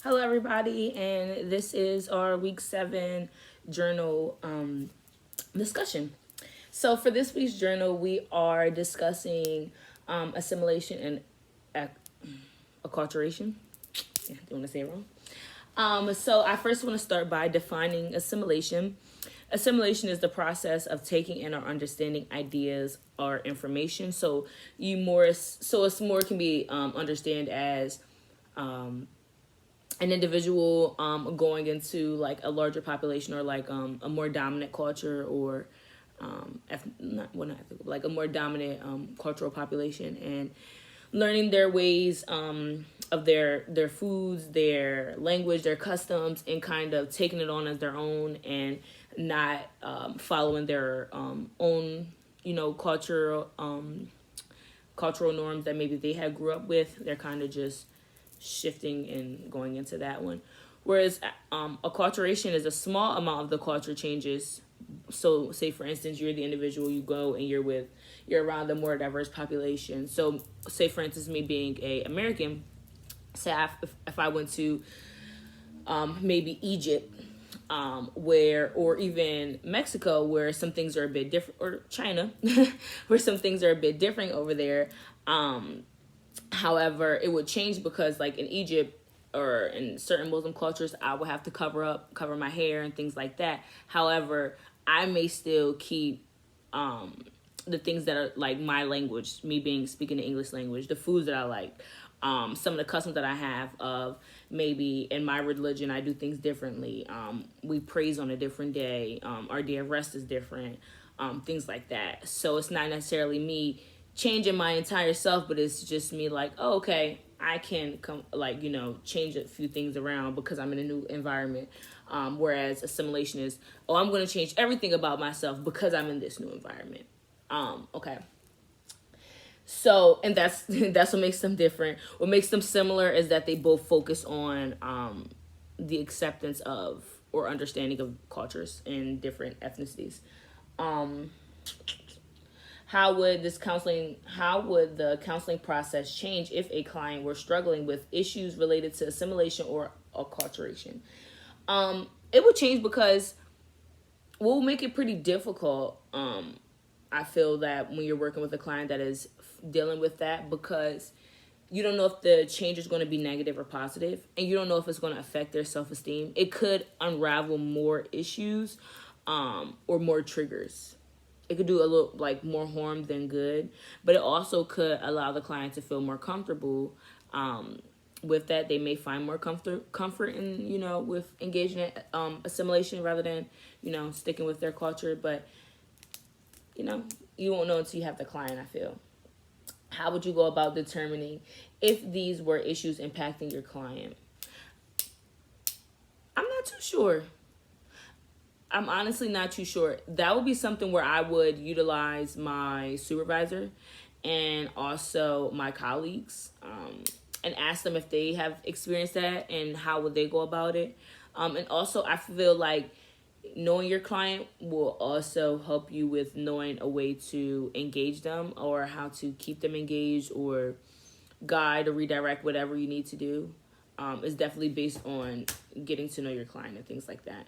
Hello, everybody, and this is our week 7 journal discussion. So, for this week's journal, we are discussing assimilation and acculturation. Yeah, don't want to say it wrong. So, I first want to start by defining assimilation. Assimilation is the process of taking in or understanding ideas or information. So, it's more can be understand as an individual going into like a larger population or like a more dominant culture or like a more dominant cultural population and learning their ways of their foods, their language, their customs, and kind of taking it on as their own and not following their own cultural norms that maybe they had grew up with. They're kind of just shifting and going into that one. Whereas acculturation is a small amount of the culture changes. So say for instance, you're the individual, you go and you're around a more diverse population. So say for instance, me being a American, say if I went to maybe Egypt, where, or even Mexico, where some things are a bit different, or China, where some things are a bit different over there. However, it would change because like in Egypt or in certain Muslim cultures, I would have to cover my hair and things like that. However, I may still keep the things that are like my language, me being speaking the English language, the foods that I like, some of the customs that I have of maybe in my religion, I do things differently. We praise on a different day. Our day of rest is different. Things like that. So it's not necessarily me changing my entire self, but it's just me like, oh, okay, I can change a few things around because I'm in a new environment. Whereas assimilation is, oh, I'm going to change everything about myself because I'm in this new environment. Okay. So, and that's that's what makes them different. What makes them similar is that they both focus on the acceptance of or understanding of cultures and different ethnicities. Um, how would the counseling process change if a client were struggling with issues related to assimilation or acculturation? It would change because we'll make it pretty difficult. I feel that when you're working with a client that is dealing with that, because you don't know if the change is going to be negative or positive, and you don't know if it's going to affect their self-esteem. It could unravel more issues or more triggers. It could do a little like more harm than good, but it also could allow the client to feel more comfortable with that. They may find more comfort in with engaging in assimilation rather than sticking with their culture. But you won't know until you have the client, I feel. How would you go about determining if these were issues impacting your client? I'm not too sure. I'm honestly not too sure. That would be something where I would utilize my supervisor and also my colleagues and ask them if they have experienced that and how would they go about it. And also, I feel like knowing your client will also help you with knowing a way to engage them or how to keep them engaged or guide or redirect whatever you need to do. Is definitely based on getting to know your client and things like that.